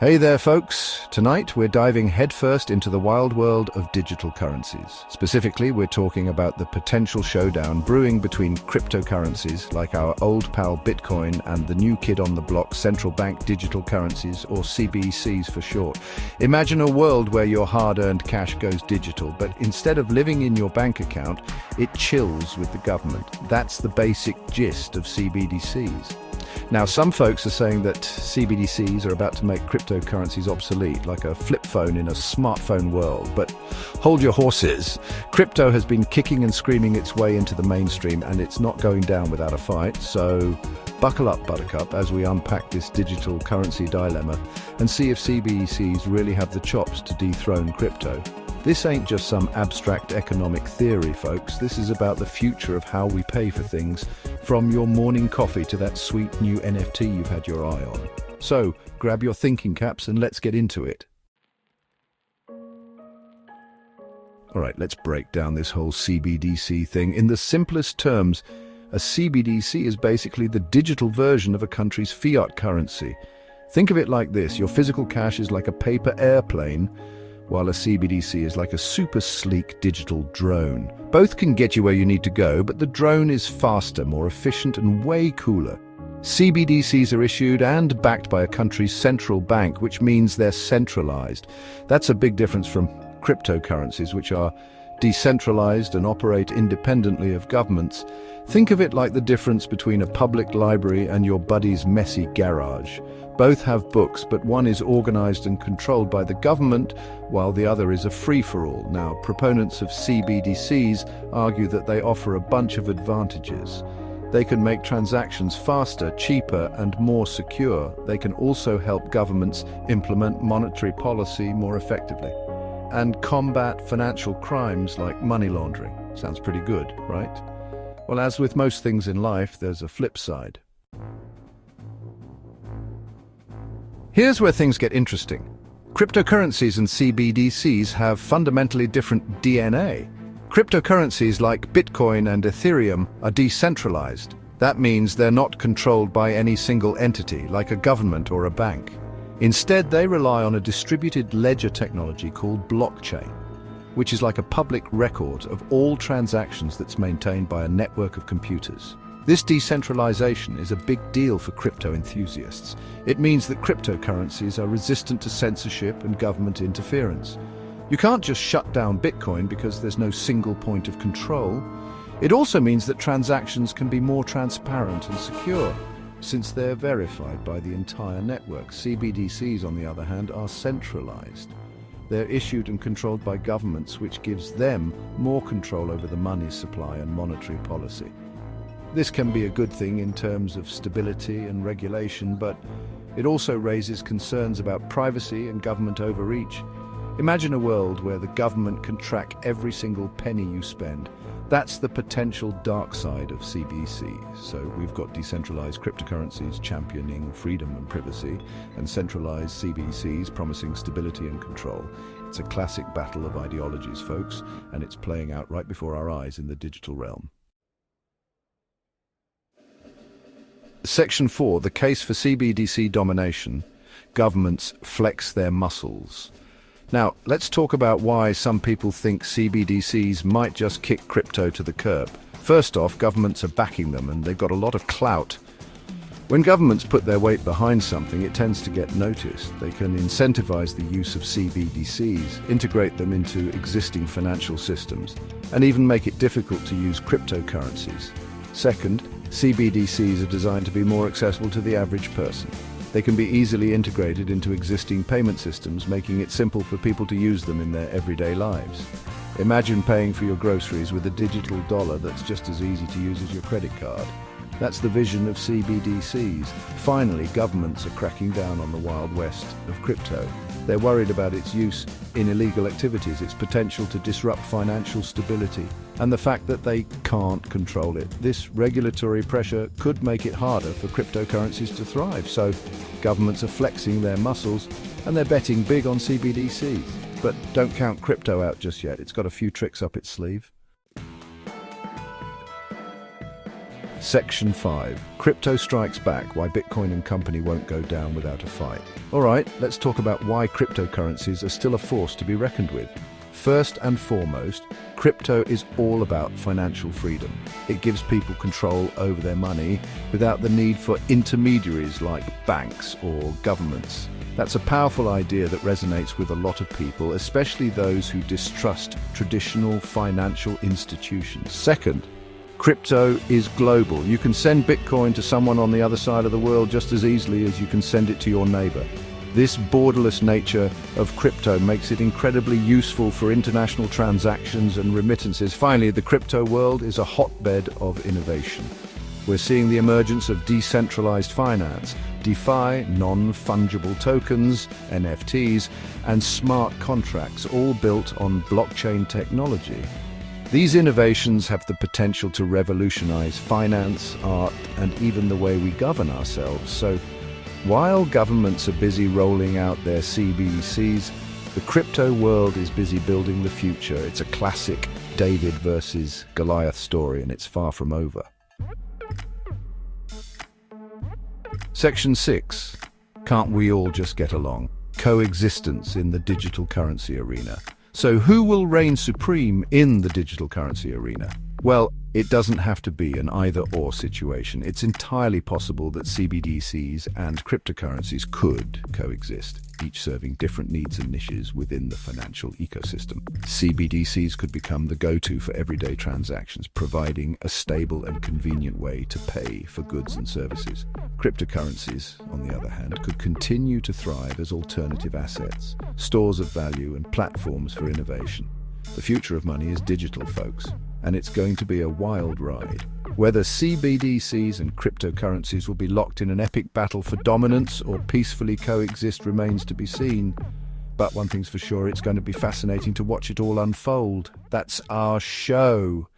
Hey there, folks. Tonight we're diving headfirst into the wild world of digital currencies. Specifically, we're talking about the potential showdown brewing between cryptocurrencies like our old pal Bitcoin and the new kid on the block, central bank digital currencies, or CBDCs for short. Imagine a world where your hard-earned cash goes digital, but instead of living in your bank account, it chills with the government. That's the basic gist of CBDCs. Now, some folks are saying that CBDCs are about to make cryptocurrencies obsolete, like a flip phone in a smartphone world. But hold your horses. Crypto has been kicking and screaming its way into the mainstream, and it's not going down without a fight. So buckle up, Buttercup, as we unpack this digital currency dilemma and see if CBDCs really have the chops to dethrone crypto. This ain't just some abstract economic theory, folks. This is about the future of how we pay for things, from your morning coffee to that sweet new NFT you've had your eye on. So, grab your thinking caps and let's get into it. All right, let's break down this whole CBDC thing. In the simplest terms, a CBDC is basically the digital version of a country's fiat currency. Think of it like this: your physical cash is like a paper airplane, while a CBDC is like a super sleek digital drone. Both can get you where you need to go, but the drone is faster, more efficient, and way cooler. CBDCs are issued and backed by a country's central bank, which means they're centralized. That's a big difference from cryptocurrencies, which are decentralized and operate independently of governments. Think of it like the difference between a public library and your buddy's messy garage. Both have books, but one is organized and controlled by the government, while the other is a free-for-all. Now, proponents of CBDCs argue that they offer a bunch of advantages. They can make transactions faster, cheaper, and more secure. They can also help governments implement monetary policy more effectively and combat financial crimes like money laundering. Sounds pretty good, right? Well, as with most things in life, there's a flip side. Here's where things get interesting. Cryptocurrencies and CBDCs have fundamentally different DNA. Cryptocurrencies like Bitcoin and Ethereum are decentralized. That means they're not controlled by any single entity, like a government or a bank. Instead, they rely on a distributed ledger technology called blockchain, which is like a public record of all transactions that's maintained by a network of computers. This decentralization is a big deal for crypto enthusiasts. It means that cryptocurrencies are resistant to censorship and government interference. You can't just shut down Bitcoin because there's no single point of control. It also means that transactions can be more transparent and secure, since they're verified by the entire network. CBDCs, on the other hand, are centralized. They're issued and controlled by governments, which gives them more control over the money supply and monetary policy. This can be a good thing in terms of stability and regulation, but it also raises concerns about privacy and government overreach. Imagine a world where the government can track every single penny you spend. That's the potential dark side of CBDCs. So we've got decentralized cryptocurrencies championing freedom and privacy, and centralized CBDCs promising stability and control. It's a classic battle of ideologies, folks, and it's playing out right before our eyes in the digital realm. Section 4, the case for CBDC domination. Governments flex their muscles. Now, let's talk about why some people think CBDCs might just kick crypto to the curb. First off, governments are backing them, and they've got a lot of clout. When governments put their weight behind something, it tends to get noticed. They can incentivize the use of CBDCs, integrate them into existing financial systems, and even make it difficult to use cryptocurrencies. Second, CBDCs are designed to be more accessible to the average person. They can be easily integrated into existing payment systems, making it simple for people to use them in their everyday lives. Imagine paying for your groceries with a digital dollar that's just as easy to use as your credit card. That's the vision of CBDCs. Finally, governments are cracking down on the Wild West of crypto. They're worried about its use in illegal activities, its potential to disrupt financial stability, and the fact that they can't control it. This regulatory pressure could make it harder for cryptocurrencies to thrive. So governments are flexing their muscles, and they're betting big on CBDCs. But don't count crypto out just yet. It's got a few tricks up its sleeve. Section 5. Crypto strikes back, why Bitcoin and company won't go down without a fight. Alright, let's talk about why cryptocurrencies are still a force to be reckoned with. First and foremost, crypto is all about financial freedom. It gives people control over their money without the need for intermediaries like banks or governments. That's a powerful idea that resonates with a lot of people, especially those who distrust traditional financial institutions. Second, crypto is global. You can send Bitcoin to someone on the other side of the world just as easily as you can send it to your neighbor. This borderless nature of crypto makes it incredibly useful for international transactions and remittances. Finally, the crypto world is a hotbed of innovation. We're seeing the emergence of decentralized finance, DeFi, non-fungible tokens, NFTs, and smart contracts, all built on blockchain technology. These innovations have the potential to revolutionize finance, art, and even the way we govern ourselves. So, while governments are busy rolling out their CBDCs, the crypto world is busy building the future. It's a classic David versus Goliath story, and it's far from over. Section 6. Can't we all just get along? Coexistence in the digital currency arena. So who will reign supreme in the digital currency arena? Well, it doesn't have to be an either-or situation. It's entirely possible that CBDCs and cryptocurrencies could coexist, each serving different needs and niches within the financial ecosystem. CBDCs could become the go-to for everyday transactions, providing a stable and convenient way to pay for goods and services. Cryptocurrencies, on the other hand, could continue to thrive as alternative assets, stores of value, and platforms for innovation. The future of money is digital, folks, and it's going to be a wild ride. Whether CBDCs and cryptocurrencies will be locked in an epic battle for dominance or peacefully coexist remains to be seen. But one thing's for sure, it's going to be fascinating to watch it all unfold. That's our show.